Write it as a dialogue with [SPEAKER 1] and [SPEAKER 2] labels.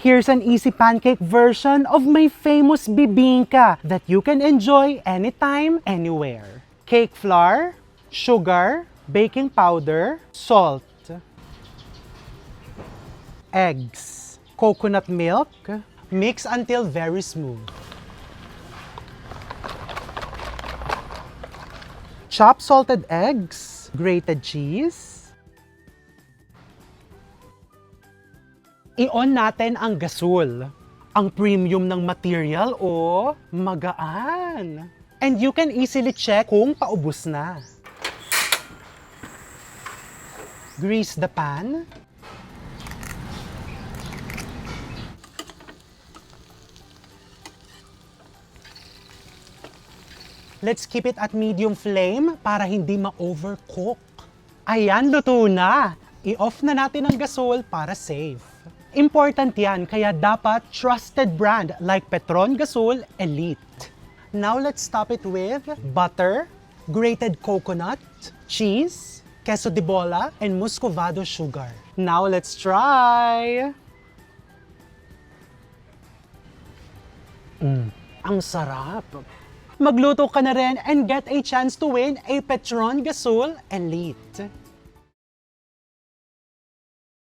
[SPEAKER 1] Here's an easy pancake version of my famous bibingka that you can enjoy anytime, anywhere. Cake flour, sugar, baking powder, salt, eggs, coconut milk, mix until very smooth. Chopped salted eggs, grated cheese. I-on natin ang gasol. Ang premium ng material o magaan. And you can easily check kung paubos na. Grease the pan. Let's keep it at medium flame para hindi ma-overcook. Ayan, luto na! I-off na natin ang gasol para safe. Important yan, kaya dapat trusted brand like Petron Gasol Elite. Now let's top it with butter, grated coconut, cheese, queso de bola, and muscovado sugar. Now let's try! Ang sarap! Magluto ka na rin and get a chance to win a Petron Gasol Elite.